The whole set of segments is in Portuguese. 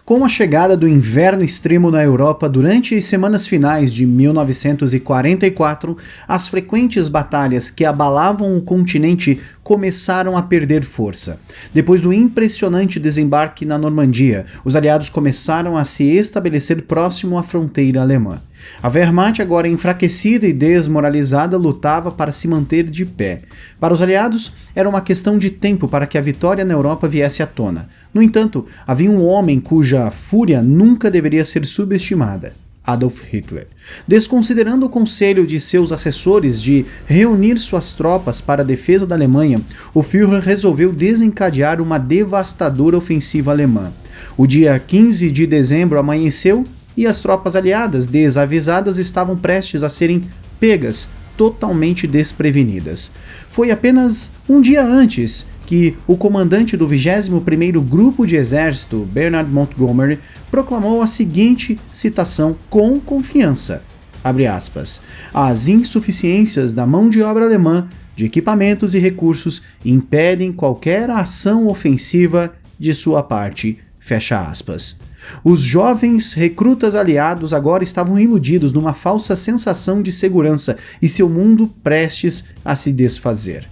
Com a chegada do inverno extremo na Europa durante as semanas finais de 1944, as frequentes batalhas que abalavam o continente começaram a perder força. Depois do impressionante desembarque na Normandia, os aliados começaram a se estabelecer próximo à fronteira alemã. A Wehrmacht, agora enfraquecida e desmoralizada, lutava para se manter de pé. Para os aliados, era uma questão de tempo para que a vitória na Europa viesse à tona. No entanto, havia um homem cuja fúria nunca deveria ser subestimada: Adolf Hitler. Desconsiderando o conselho de seus assessores de reunir suas tropas para a defesa da Alemanha, o Führer resolveu desencadear uma devastadora ofensiva alemã. O dia 15 de dezembro amanheceu e as tropas aliadas, desavisadas, estavam prestes a serem pegas, totalmente desprevenidas. Foi apenas um dia antes que o comandante do 21º Grupo de Exército, Bernard Montgomery, proclamou a seguinte citação com confiança, abre aspas, "As insuficiências da mão de obra alemã, de equipamentos e recursos, impedem qualquer ação ofensiva de sua parte", fecha aspas. Os jovens recrutas aliados agora estavam iludidos numa falsa sensação de segurança e seu mundo prestes a se desfazer.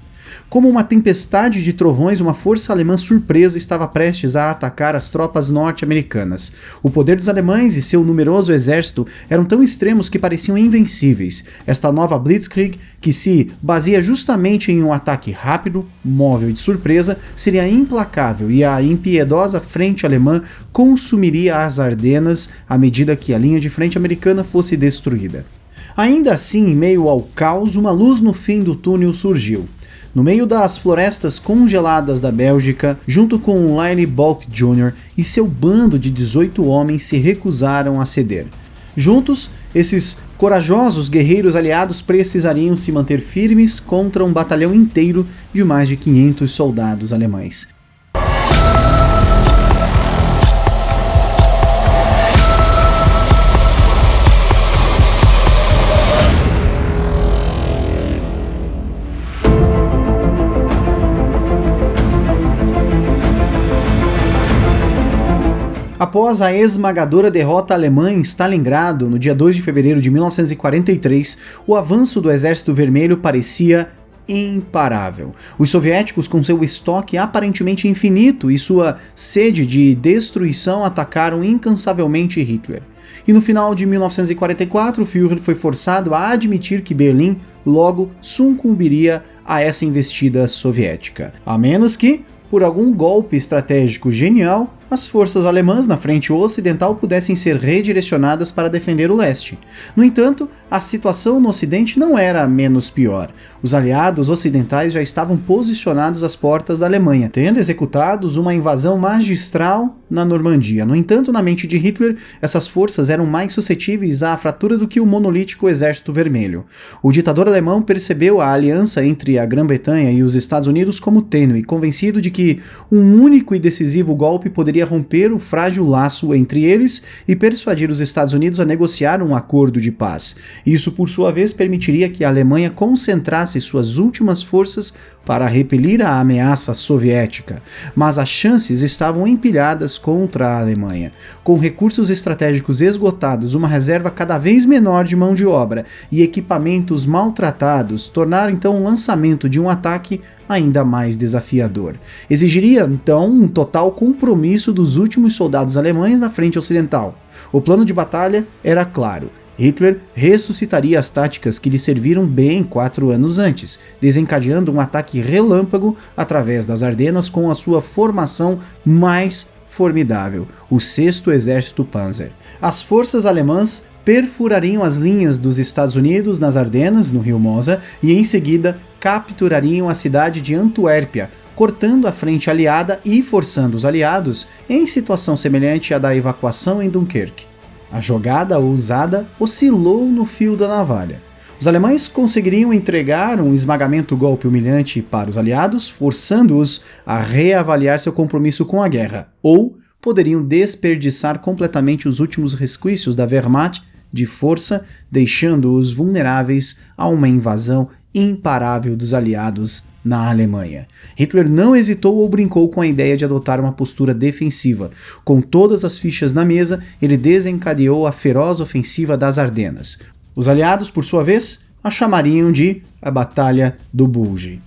Como uma tempestade de trovões, uma força alemã surpresa estava prestes a atacar as tropas norte-americanas. O poder dos alemães e seu numeroso exército eram tão extremos que pareciam invencíveis. Esta nova Blitzkrieg, que se baseia justamente em um ataque rápido, móvel e de surpresa, seria implacável e a impiedosa frente alemã consumiria as Ardenas à medida que a linha de frente americana fosse destruída. Ainda assim, em meio ao caos, uma luz no fim do túnel surgiu. No meio das florestas congeladas da Bélgica, junto com Lyle Balk Jr. e seu bando de 18 homens se recusaram a ceder. Juntos, esses corajosos guerreiros aliados precisariam se manter firmes contra um batalhão inteiro de mais de 500 soldados alemães. Após a esmagadora derrota alemã em Stalingrado, no dia 2 de fevereiro de 1943, o avanço do Exército Vermelho parecia imparável. Os soviéticos, com seu estoque aparentemente infinito e sua sede de destruição, atacaram incansavelmente Hitler. E no final de 1944, o Führer foi forçado a admitir que Berlim logo sucumbiria a essa investida soviética. A menos que, por algum golpe estratégico genial, as forças alemãs na frente ocidental pudessem ser redirecionadas para defender o leste. No entanto, a situação no ocidente não era menos pior. Os aliados ocidentais já estavam posicionados às portas da Alemanha, tendo executados uma invasão magistral na Normandia. No entanto, na mente de Hitler, essas forças eram mais suscetíveis à fratura do que o monolítico Exército Vermelho. O ditador alemão percebeu a aliança entre a Grã-Bretanha e os Estados Unidos como tênue, convencido de que um único e decisivo golpe poderia romper o frágil laço entre eles e persuadir os Estados Unidos a negociar um acordo de paz. Isso, por sua vez, permitiria que a Alemanha concentrasse suas últimas forças para repelir a ameaça soviética. Mas as chances estavam empilhadas contra a Alemanha. Com recursos estratégicos esgotados, uma reserva cada vez menor de mão de obra e equipamentos maltratados, tornaram então o lançamento de um ataque ainda mais desafiador. Exigiria, então, um total compromisso dos últimos soldados alemães na frente ocidental. O plano de batalha era claro. Hitler ressuscitaria as táticas que lhe serviram bem 4 anos antes, desencadeando um ataque relâmpago através das Ardenas com a sua formação mais formidável, o 6º Exército Panzer. As forças alemãs perfurariam as linhas dos Estados Unidos nas Ardenas, no rio Mosa, e em seguida capturariam a cidade de Antuérpia, cortando a frente aliada e forçando os aliados em situação semelhante à da evacuação em Dunkerque. A jogada ousada oscilou no fio da navalha. Os alemães conseguiriam entregar um esmagamento golpe humilhante para os aliados, forçando-os a reavaliar seu compromisso com a guerra, ou poderiam desperdiçar completamente os últimos resquícios da Wehrmacht de força, deixando-os vulneráveis a uma invasão imparável dos aliados na Alemanha. Hitler não hesitou ou brincou com a ideia de adotar uma postura defensiva. Com todas as fichas na mesa, ele desencadeou a feroz ofensiva das Ardenas. Os aliados, por sua vez, a chamariam de a Batalha do Bulge.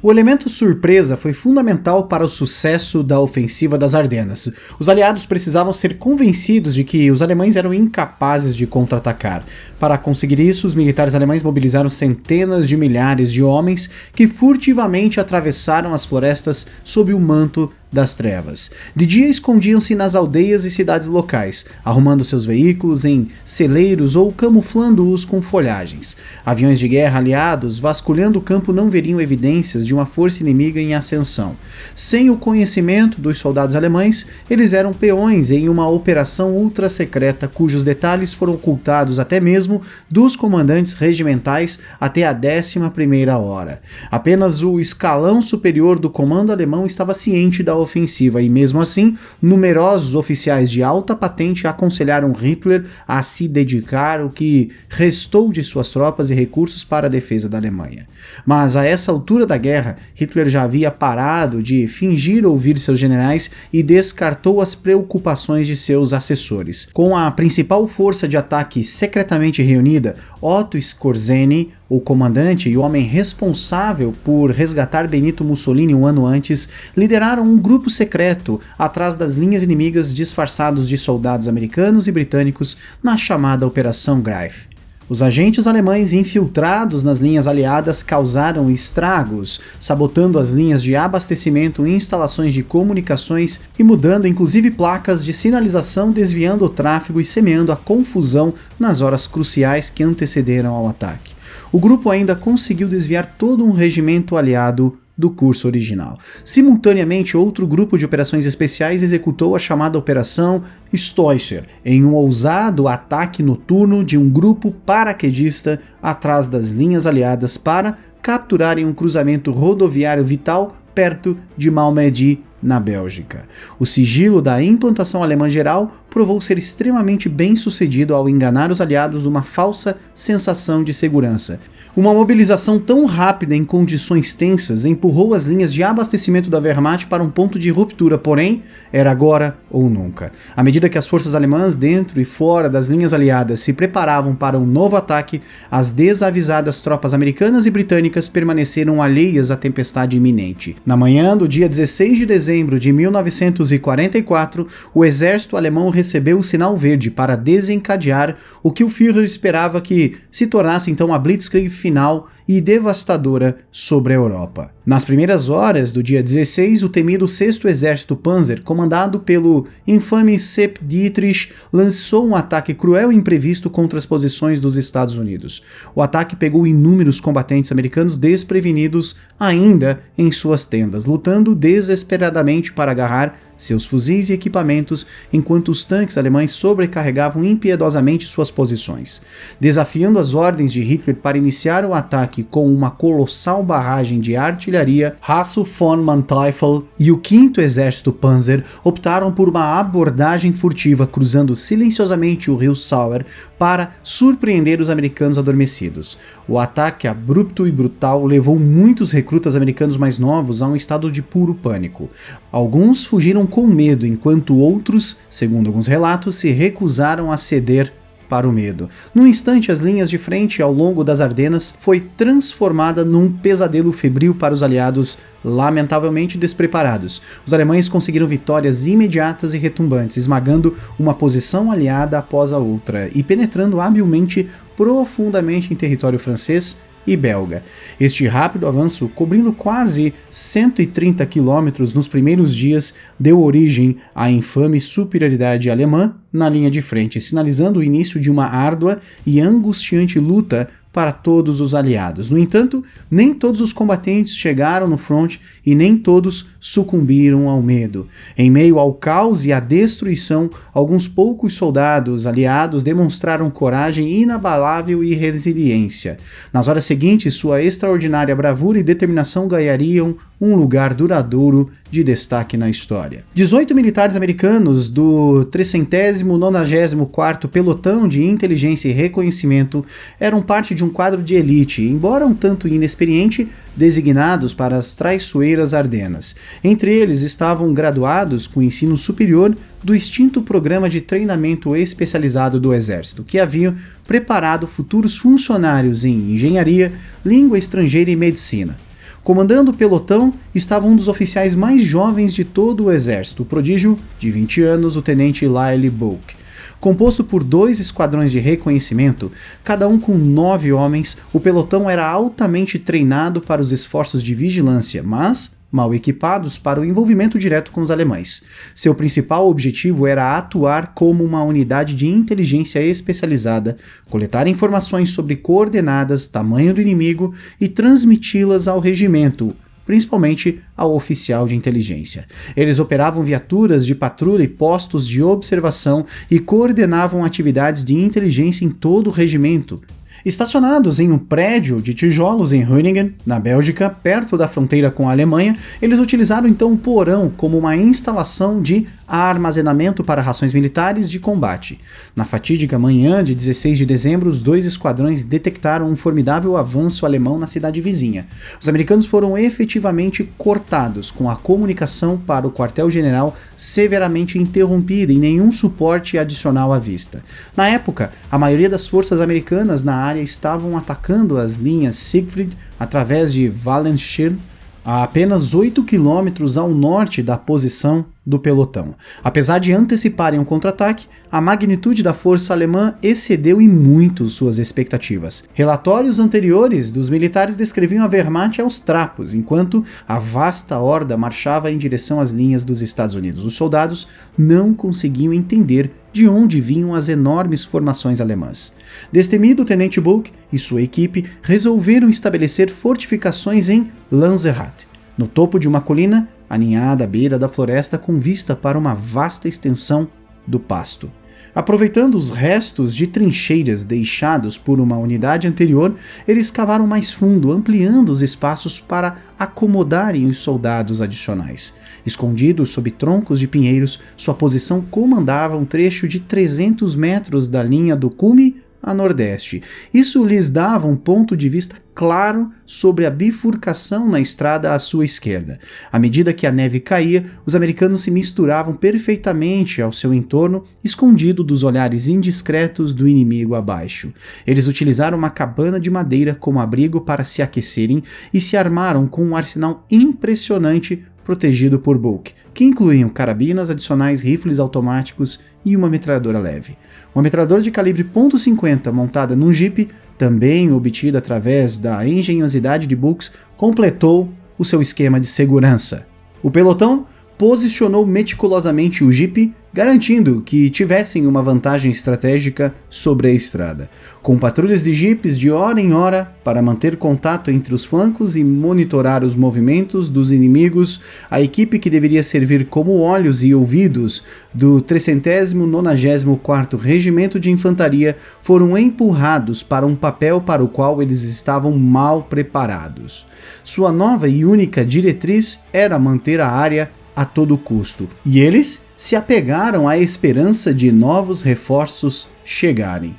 O elemento surpresa foi fundamental para o sucesso da ofensiva das Ardenas. Os aliados precisavam ser convencidos de que os alemães eram incapazes de contra-atacar. Para conseguir isso, os militares alemães mobilizaram centenas de milhares de homens que furtivamente atravessaram as florestas sob o manto das trevas. De dia escondiam-se nas aldeias e cidades locais, arrumando seus veículos em celeiros ou camuflando-os com folhagens. Aviões de guerra aliados, vasculhando o campo, não veriam evidências de uma força inimiga em ascensão. Sem o conhecimento dos soldados alemães, eles eram peões em uma operação ultra-secreta cujos detalhes foram ocultados até mesmo dos comandantes regimentais até a 11ª hora. Apenas o escalão superior do comando alemão estava ciente da ofensiva e, mesmo assim, numerosos oficiais de alta patente aconselharam Hitler a se dedicar o que restou de suas tropas e recursos para a defesa da Alemanha. Mas a essa altura da guerra, Hitler já havia parado de fingir ouvir seus generais e descartou as preocupações de seus assessores. Com a principal força de ataque secretamente reunida, Otto Skorzeny, o comandante e o homem responsável por resgatar Benito Mussolini um ano antes, lideraram um grupo secreto atrás das linhas inimigas disfarçados de soldados americanos e britânicos na chamada Operação Greif. Os agentes alemães infiltrados nas linhas aliadas causaram estragos, sabotando as linhas de abastecimento e instalações de comunicações e mudando inclusive placas de sinalização, desviando o tráfego e semeando a confusão nas horas cruciais que antecederam ao ataque. O grupo ainda conseguiu desviar todo um regimento aliado do curso original. Simultaneamente, outro grupo de operações especiais executou a chamada Operação Stoicer, em um ousado ataque noturno de um grupo paraquedista atrás das linhas aliadas para capturarem um cruzamento rodoviário vital perto de Malmedy, na Bélgica. O sigilo da implantação alemã geral provou ser extremamente bem sucedido ao enganar os aliados numa falsa sensação de segurança. Uma mobilização tão rápida em condições tensas empurrou as linhas de abastecimento da Wehrmacht para um ponto de ruptura, porém, era agora ou nunca. À medida que as forças alemãs dentro e fora das linhas aliadas se preparavam para um novo ataque, as desavisadas tropas americanas e britânicas permaneceram alheias à tempestade iminente. Na manhã do dia 16 de dezembro de 1944, o exército alemão recebeu o sinal verde para desencadear o que o Führer esperava que se tornasse então a Blitzkrieg final e devastadora sobre a Europa. Nas primeiras horas do dia 16, o temido 6º Exército Panzer, comandado pelo infame Sepp Dietrich, lançou um ataque cruel e imprevisto contra as posições dos Estados Unidos. O ataque pegou inúmeros combatentes americanos desprevenidos ainda em suas tendas, lutando desesperadamente para agarrar seus fuzis e equipamentos, enquanto os tanques alemães sobrecarregavam impiedosamente suas posições. Desafiando as ordens de Hitler para iniciar o ataque com uma colossal barragem de artilharia, Hasso von Manteuffel e o 5º Exército Panzer optaram por uma abordagem furtiva cruzando silenciosamente o rio Sauer para surpreender os americanos adormecidos. O ataque abrupto e brutal levou muitos recrutas americanos mais novos a um estado de puro pânico. Alguns fugiram com medo, enquanto outros, segundo alguns relatos, se recusaram a ceder para o medo. Num instante, as linhas de frente ao longo das Ardenas foi transformada num pesadelo febril para os aliados, lamentavelmente despreparados. Os alemães conseguiram vitórias imediatas e retumbantes, esmagando uma posição aliada após a outra e penetrando habilmente profundamente em território francês e belga. Este rápido avanço, cobrindo quase 130 quilômetros nos primeiros dias, deu origem à infame superioridade alemã na linha de frente, sinalizando o início de uma árdua e angustiante luta para todos os aliados. No entanto, nem todos os combatentes chegaram no front e nem todos sucumbiram ao medo. Em meio ao caos e à destruição, alguns poucos soldados aliados demonstraram coragem inabalável e resiliência. Nas horas seguintes, sua extraordinária bravura e determinação ganhariam um lugar duradouro de destaque na história. 18 militares americanos do 394º Pelotão de Inteligência e Reconhecimento eram parte de um quadro de elite, embora um tanto inexperiente, designados para as traiçoeiras Ardenas. Entre eles estavam graduados com ensino superior do extinto programa de treinamento especializado do Exército, que haviam preparado futuros funcionários em engenharia, língua estrangeira e medicina. Comandando o pelotão estava um dos oficiais mais jovens de todo o exército, o prodígio de 20 anos, o tenente Lyle Bulk. Composto por 2 esquadrões de reconhecimento, cada um com 9 homens, o pelotão era altamente treinado para os esforços de vigilância, mas mal equipados para o envolvimento direto com os alemães. Seu principal objetivo era atuar como uma unidade de inteligência especializada, coletar informações sobre coordenadas, tamanho do inimigo e transmiti-las ao regimento, principalmente ao oficial de inteligência. Eles operavam viaturas de patrulha e postos de observação e coordenavam atividades de inteligência em todo o regimento. Estacionados em um prédio de tijolos em Groningen, na Bélgica, perto da fronteira com a Alemanha, eles utilizaram então um porão como uma instalação de armazenamento para rações militares de combate. Na fatídica manhã de 16 de dezembro, os 2 esquadrões detectaram um formidável avanço alemão na cidade vizinha. Os americanos foram efetivamente cortados, com a comunicação para o quartel-general severamente interrompida e nenhum suporte adicional à vista. Na época, a maioria das forças americanas na área estavam atacando as linhas Siegfried através de Wallenstein, a apenas 8 quilômetros ao norte da posição do pelotão. Apesar de anteciparem um contra-ataque, a magnitude da força alemã excedeu em muito suas expectativas. Relatórios anteriores dos militares descreviam a Wehrmacht aos trapos, enquanto a vasta horda marchava em direção às linhas dos Estados Unidos. Os soldados não conseguiam entender de onde vinham as enormes formações alemãs. Destemido, o tenente Bulk e sua equipe resolveram estabelecer fortificações em Lanzerhatt, no topo de uma colina aninhada à beira da floresta com vista para uma vasta extensão do pasto. Aproveitando os restos de trincheiras deixados por uma unidade anterior, eles cavaram mais fundo, ampliando os espaços para acomodarem os soldados adicionais. Escondidos sob troncos de pinheiros, sua posição comandava um trecho de 300 metros da linha do cume a nordeste. Isso lhes dava um ponto de vista claro sobre a bifurcação na estrada à sua esquerda. À medida que a neve caía, os americanos se misturavam perfeitamente ao seu entorno, escondido dos olhares indiscretos do inimigo abaixo. Eles utilizaram uma cabana de madeira como abrigo para se aquecerem e se armaram com um arsenal impressionante protegido por Bulk, que incluíam carabinas adicionais, rifles automáticos e uma metralhadora leve. Uma metralhadora de calibre .50 montada num jipe, também obtida através da engenhosidade de Bulk, completou o seu esquema de segurança. O pelotão posicionou meticulosamente o jipe, garantindo que tivessem uma vantagem estratégica sobre a estrada, com patrulhas de jipes de hora em hora para manter contato entre os flancos e monitorar os movimentos dos inimigos. A equipe, que deveria servir como olhos e ouvidos do 394º Regimento de Infantaria, foram empurrados para um papel para o qual eles estavam mal preparados. Sua nova e única diretriz era manter a área a todo custo, e eles se apegaram à esperança de novos reforços chegarem.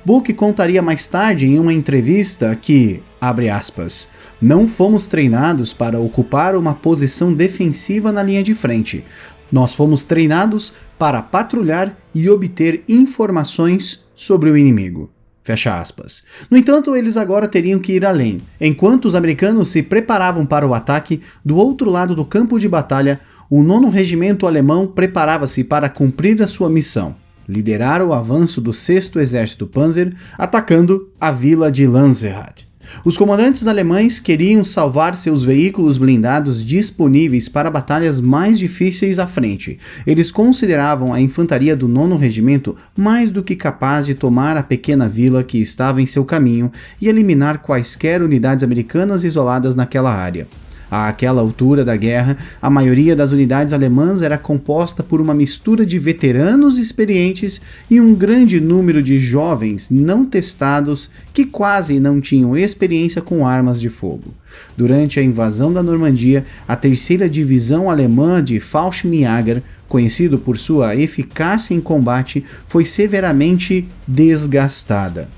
Bulk contaria mais tarde em uma entrevista que, abre aspas, não fomos treinados para ocupar uma posição defensiva na linha de frente. Nós fomos treinados para patrulhar e obter informações sobre o inimigo. Fecha aspas. No entanto, eles agora teriam que ir além. Enquanto os americanos se preparavam para o ataque, do outro lado do campo de batalha, o 9º Regimento Alemão preparava-se para cumprir a sua missão, liderar o avanço do 6º Exército Panzer, atacando a vila de Lanzerhatt. Os comandantes alemães queriam salvar seus veículos blindados disponíveis para batalhas mais difíceis à frente. Eles consideravam a infantaria do 9º Regimento mais do que capaz de tomar a pequena vila que estava em seu caminho e eliminar quaisquer unidades americanas isoladas naquela área. Àquela altura da guerra, a maioria das unidades alemãs era composta por uma mistura de veteranos experientes e um grande número de jovens não testados que quase não tinham experiência com armas de fogo. Durante a invasão da Normandia, a 3ª Divisão Alemã de Fallschirmjäger, conhecido por sua eficácia em combate, foi severamente desgastada.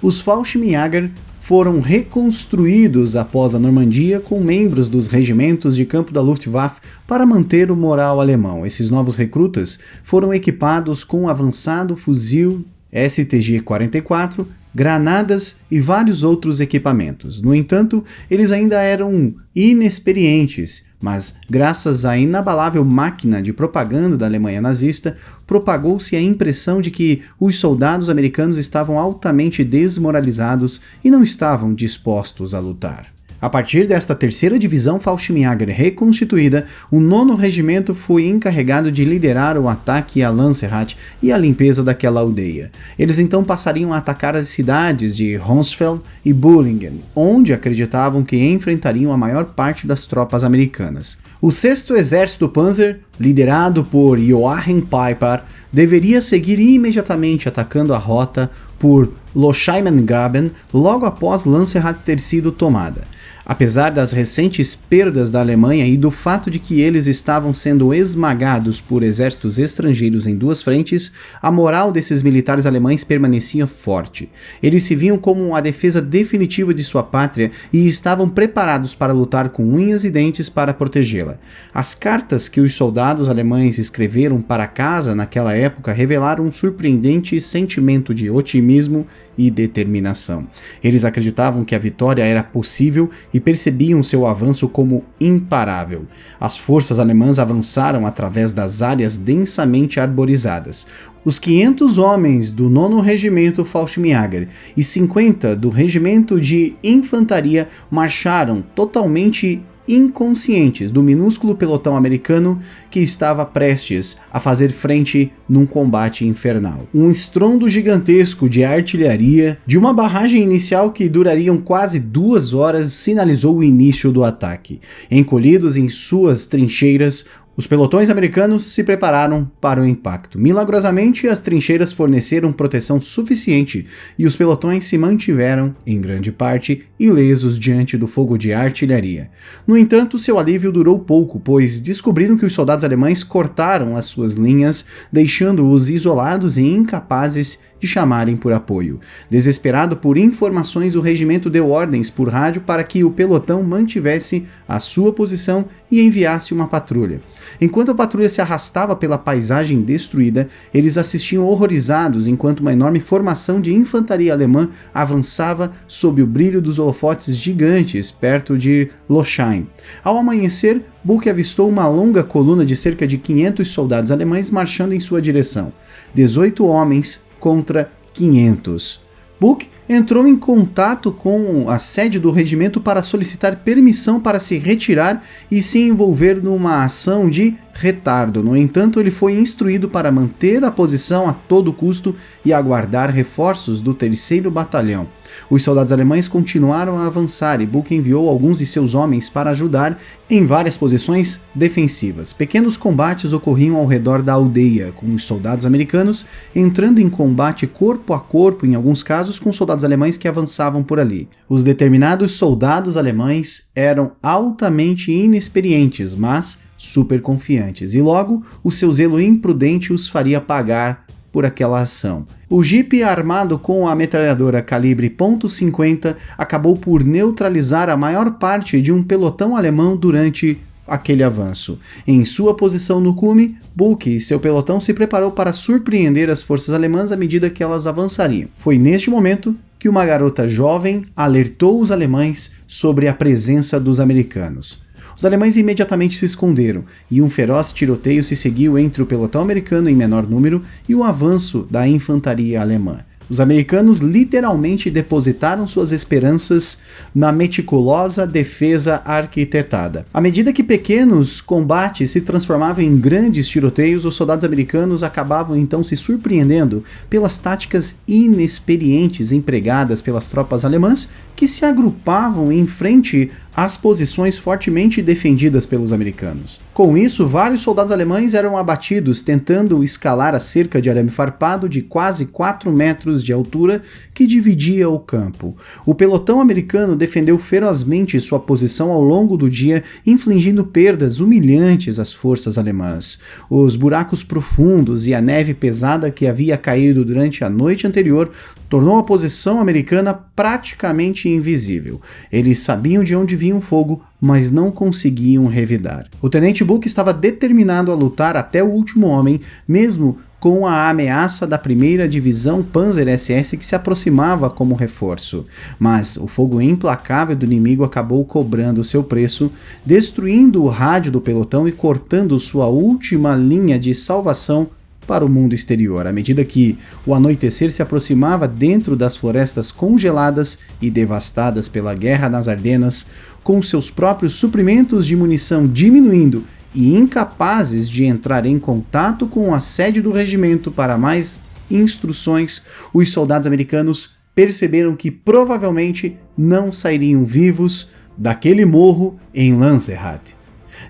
Os Fallschirmjäger foram reconstruídos após a Normandia com membros dos regimentos de campo da Luftwaffe para manter o moral alemão. Esses novos recrutas foram equipados com um avançado fuzil STG-44, granadas e vários outros equipamentos. No entanto, eles ainda eram inexperientes, mas graças à inabalável máquina de propaganda da Alemanha nazista, propagou-se a impressão de que os soldados americanos estavam altamente desmoralizados e não estavam dispostos a lutar. A partir desta 3ª Divisão Fallschirmjäger reconstituída, o 9º Regimento foi encarregado de liderar o ataque a Lanzerrath e a limpeza daquela aldeia. Eles então passariam a atacar as cidades de Honsfeld e Bullingen, onde acreditavam que enfrentariam a maior parte das tropas americanas. O 6º Exército Panzer, liderado por Joachim Peiper, deveria seguir imediatamente atacando a rota por Lochheimengraben logo após Lanzerrath ter sido tomada. Apesar das recentes perdas da Alemanha e do fato de que eles estavam sendo esmagados por exércitos estrangeiros em 2 frentes, a moral desses militares alemães permanecia forte. Eles se viam como a defesa definitiva de sua pátria e estavam preparados para lutar com unhas e dentes para protegê-la. As cartas que os soldados alemães escreveram para casa naquela época revelaram um surpreendente sentimento de otimismo e determinação. Eles acreditavam que a vitória era possível e percebiam seu avanço como imparável. As forças alemãs avançaram através das áreas densamente arborizadas. Os 500 homens do 9º Regimento Fallschirmjäger e 50 do Regimento de Infantaria marcharam totalmente inconscientes do minúsculo pelotão americano que estava prestes a fazer frente num combate infernal. Um estrondo gigantesco de artilharia de uma barragem inicial que durariam quase 2 horas sinalizou o início do ataque. Encolhidos em suas trincheiras, os pelotões americanos se prepararam para o impacto. Milagrosamente, as trincheiras forneceram proteção suficiente e os pelotões se mantiveram, em grande parte, ilesos diante do fogo de artilharia. No entanto, seu alívio durou pouco, pois descobriram que os soldados alemães cortaram as suas linhas, deixando-os isolados e incapazes de chamarem por apoio. Desesperado por informações, o regimento deu ordens por rádio para que o pelotão mantivesse a sua posição e enviasse uma patrulha. Enquanto a patrulha se arrastava pela paisagem destruída, eles assistiam horrorizados enquanto uma enorme formação de infantaria alemã avançava sob o brilho dos holofotes gigantes perto de Lochheim. Ao amanhecer, Buck avistou uma longa coluna de cerca de 500 soldados alemães marchando em sua direção. 18 homens contra 500. Buck entrou em contato com a sede do regimento para solicitar permissão para se retirar e se envolver numa ação de retardo. No entanto, ele foi instruído para manter a posição a todo custo e aguardar reforços do 3º Batalhão. Os soldados alemães continuaram a avançar e Buck enviou alguns de seus homens para ajudar em várias posições defensivas. Pequenos combates ocorriam ao redor da aldeia, com os soldados americanos entrando em combate corpo a corpo, em alguns casos com soldados alemães que avançavam por ali. Os determinados soldados alemães eram altamente inexperientes, mas super confiantes, e logo o seu zelo imprudente os faria pagar por aquela ação. O jipe armado com a metralhadora calibre .50 acabou por neutralizar a maior parte de um pelotão alemão durante aquele avanço. Em sua posição no cume, Buck e seu pelotão se preparou para surpreender as forças alemãs à medida que elas avançariam. Foi neste momento que uma garota jovem alertou os alemães sobre a presença dos americanos. Os alemães imediatamente se esconderam, e um feroz tiroteio se seguiu entre o pelotão americano em menor número e o avanço da infantaria alemã. Os americanos literalmente depositaram suas esperanças na meticulosa defesa arquitetada. À medida que pequenos combates se transformavam em grandes tiroteios, os soldados americanos acabavam então se surpreendendo pelas táticas inexperientes empregadas pelas tropas alemãs, que se agrupavam em frente às posições fortemente defendidas pelos americanos. Com isso, vários soldados alemães eram abatidos tentando escalar a cerca de arame farpado de quase 4 metros de altura que dividia o campo. O pelotão americano defendeu ferozmente sua posição ao longo do dia, infligindo perdas humilhantes às forças alemãs. Os buracos profundos e a neve pesada que havia caído durante a noite anterior tornou a posição americana praticamente invisível. Eles sabiam de onde vinha o fogo, mas não conseguiam revidar. O tenente Buck estava determinado a lutar até o último homem, mesmo com a ameaça da primeira divisão Panzer SS que se aproximava como reforço. Mas o fogo implacável do inimigo acabou cobrando seu preço, destruindo o rádio do pelotão e cortando sua última linha de salvação para o mundo exterior. À medida que o anoitecer se aproximava dentro das florestas congeladas e devastadas pela guerra nas Ardenas, com seus próprios suprimentos de munição diminuindo e incapazes de entrar em contato com a sede do regimento para mais instruções, os soldados americanos perceberam que provavelmente não sairiam vivos daquele morro em Lanzerhatt.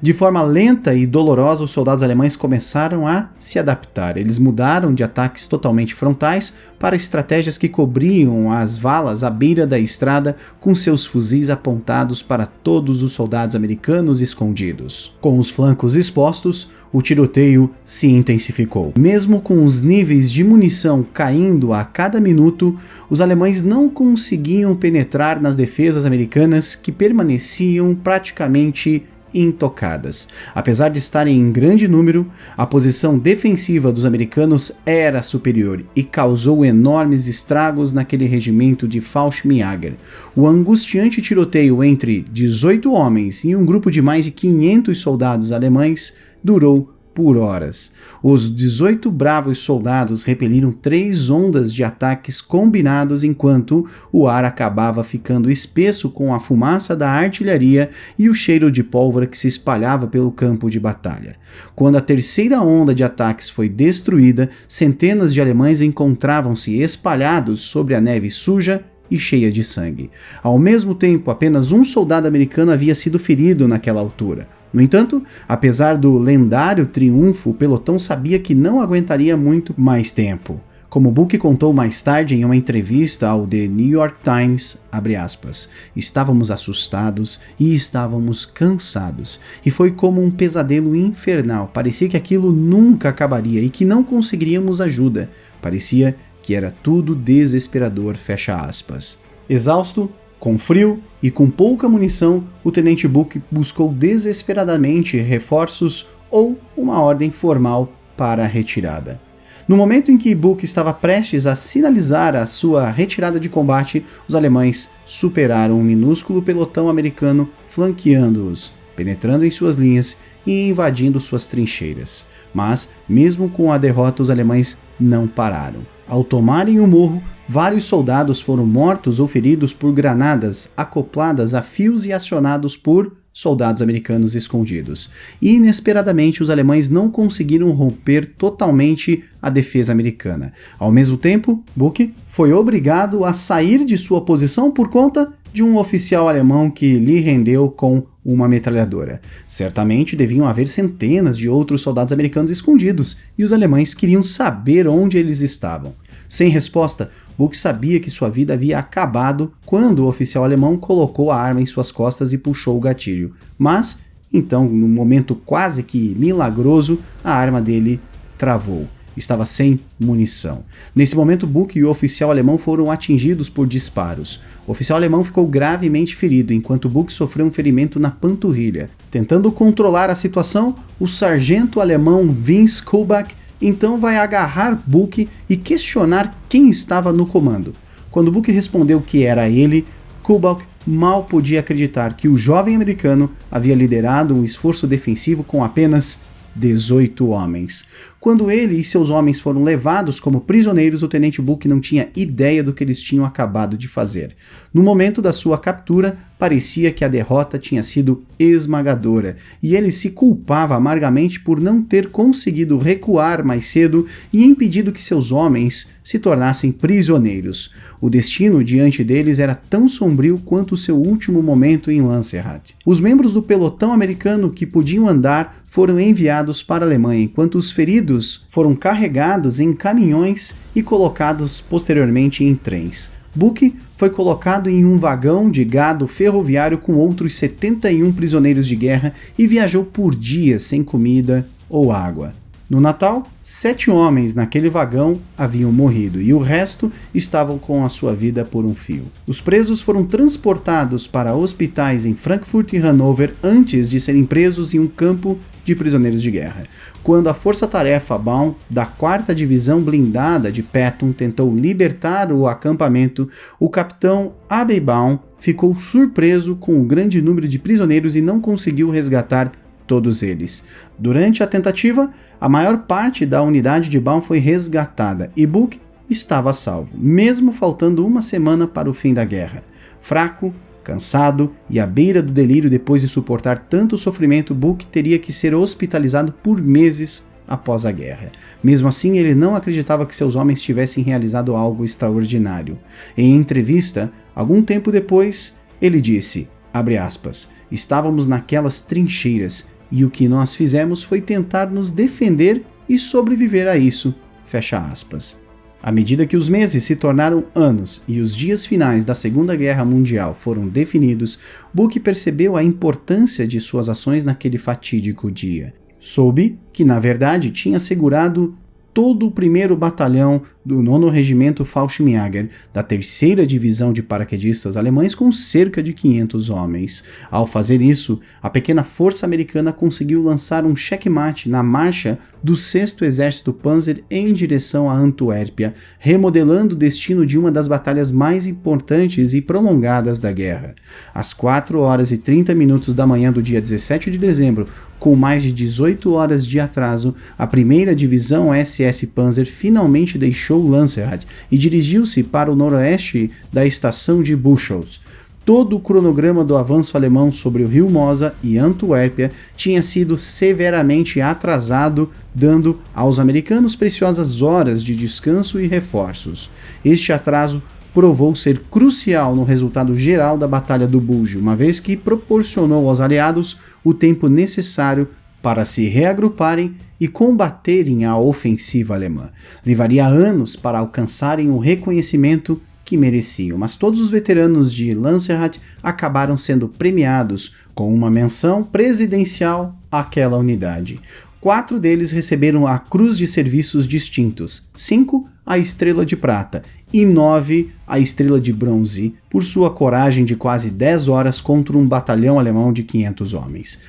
De forma lenta e dolorosa, os soldados alemães começaram a se adaptar. Eles mudaram de ataques totalmente frontais para estratégias que cobriam as valas à beira da estrada com seus fuzis apontados para todos os soldados americanos escondidos. Com os flancos expostos, o tiroteio se intensificou. Mesmo com os níveis de munição caindo a cada minuto, os alemães não conseguiam penetrar nas defesas americanas que permaneciam praticamente intocadas. Apesar de estarem em grande número, a posição defensiva dos americanos era superior e causou enormes estragos naquele regimento de Fallschirmjäger. O angustiante tiroteio entre 18 homens e um grupo de mais de 500 soldados alemães durou por horas. Os 18 bravos soldados repeliram 3 ondas de ataques combinados enquanto o ar acabava ficando espesso com a fumaça da artilharia e o cheiro de pólvora que se espalhava pelo campo de batalha. Quando a terceira onda de ataques foi destruída, centenas de alemães encontravam-se espalhados sobre a neve suja e cheia de sangue. Ao mesmo tempo, apenas um soldado americano havia sido ferido naquela altura. No entanto, apesar do lendário triunfo, o pelotão sabia que não aguentaria muito mais tempo. Como Buck contou mais tarde em uma entrevista ao The New York Times, abre aspas, estávamos assustados e estávamos cansados, e foi como um pesadelo infernal, parecia que aquilo nunca acabaria e que não conseguiríamos ajuda, parecia que era tudo desesperador, fecha aspas. Exausto, com frio e com pouca munição, o tenente Buck buscou desesperadamente reforços ou uma ordem formal para a retirada. No momento em que Buck estava prestes a sinalizar a sua retirada de combate, os alemães superaram um minúsculo pelotão americano flanqueando-os, penetrando em suas linhas e invadindo suas trincheiras. Mas, mesmo com a derrota, os alemães não pararam. Ao tomarem o morro, vários soldados foram mortos ou feridos por granadas acopladas a fios e acionados por soldados americanos escondidos. E, inesperadamente, os alemães não conseguiram romper totalmente a defesa americana. Ao mesmo tempo, Buck foi obrigado a sair de sua posição por conta de um oficial alemão que lhe rendeu com uma metralhadora. Certamente deviam haver centenas de outros soldados americanos escondidos, e os alemães queriam saber onde eles estavam. Sem resposta, Buck sabia que sua vida havia acabado quando o oficial alemão colocou a arma em suas costas e puxou o gatilho. Mas, então, num momento quase que milagroso, a arma dele travou. Estava sem munição. Nesse momento, Buck e o oficial alemão foram atingidos por disparos. O oficial alemão ficou gravemente ferido, enquanto Buck sofreu um ferimento na panturrilha. Tentando controlar a situação, o sargento alemão Vince Kubak então vai agarrar Buck e questionar quem estava no comando. Quando Buck respondeu que era ele, Kubak mal podia acreditar que o jovem americano havia liderado um esforço defensivo com apenas 18 homens. Quando ele e seus homens foram levados como prisioneiros, o tenente Buck não tinha ideia do que eles tinham acabado de fazer. No momento da sua captura, parecia que a derrota tinha sido esmagadora, e ele se culpava amargamente por não ter conseguido recuar mais cedo e impedido que seus homens se tornassem prisioneiros. O destino diante deles era tão sombrio quanto o seu último momento em Lancerat. Os membros do pelotão americano que podiam andar foram enviados para a Alemanha, enquanto os feridos foram carregados em caminhões e colocados posteriormente em trens. Buck foi colocado em um vagão de gado ferroviário com outros 71 prisioneiros de guerra e viajou por dias sem comida ou água. No Natal, 7 homens naquele vagão haviam morrido e o resto estavam com a sua vida por um fio. Os presos foram transportados para hospitais em Frankfurt e Hanover antes de serem presos em um campo de prisioneiros de guerra. Quando a força-tarefa Baum da 4ª Divisão Blindada de Patton tentou libertar o acampamento, o capitão Abbe Baum ficou surpreso com o grande número de prisioneiros e não conseguiu resgatar todos eles. Durante a tentativa, a maior parte da unidade de Baum foi resgatada e Buck estava salvo, mesmo faltando uma semana para o fim da guerra. Fraco, cansado e à beira do delírio depois de suportar tanto sofrimento, Buck teria que ser hospitalizado por meses após a guerra. Mesmo assim, ele não acreditava que seus homens tivessem realizado algo extraordinário. Em entrevista, algum tempo depois, ele disse, abre aspas, estávamos naquelas trincheiras e o que nós fizemos foi tentar nos defender e sobreviver a isso, fecha aspas. À medida que os meses se tornaram anos e os dias finais da Segunda Guerra Mundial foram definidos, Buck percebeu a importância de suas ações naquele fatídico dia. Soube que, na verdade, tinha segurado todo o 1º Batalhão do 9º Regimento Fallschirmjäger, da 3ª Divisão de Paraquedistas alemães com cerca de 500 homens. Ao fazer isso, a pequena força americana conseguiu lançar um checkmate na marcha do 6º Exército Panzer em direção a Antuérpia, remodelando o destino de uma das batalhas mais importantes e prolongadas da guerra. Às 4h30 da manhã do dia 17 de dezembro, com mais de 18 horas de atraso, a 1ª Divisão SS Panzer finalmente deixou Lancerat e dirigiu-se para o noroeste da estação de Buchholz. Todo o cronograma do avanço alemão sobre o rio Mosa e Antuérpia tinha sido severamente atrasado, dando aos americanos preciosas horas de descanso e reforços. Este atraso provou ser crucial no resultado geral da Batalha do Bulge, uma vez que proporcionou aos aliados o tempo necessário para se reagruparem e combaterem a ofensiva alemã. Levaria anos para alcançarem o reconhecimento que mereciam, mas todos os veteranos de Lancerat acabaram sendo premiados com uma menção presidencial àquela unidade. 4 deles receberam a Cruz de Serviços Distintos, 5 a Estrela de Prata e 9 a Estrela de Bronze, por sua coragem de quase 10 horas contra um batalhão alemão de 500 homens.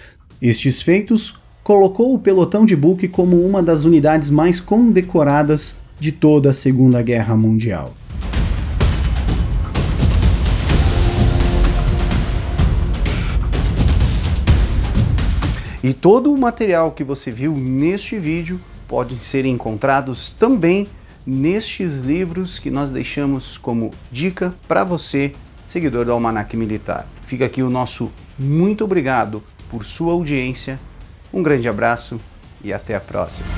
Estes feitos colocou o pelotão de Buck como uma das unidades mais condecoradas de toda a Segunda Guerra Mundial. E todo o material que você viu neste vídeo pode ser encontrados também nestes livros que nós deixamos como dica para você, seguidor do Almanac Militar. Fica aqui o nosso muito obrigado por sua audiência, um grande abraço e até a próxima.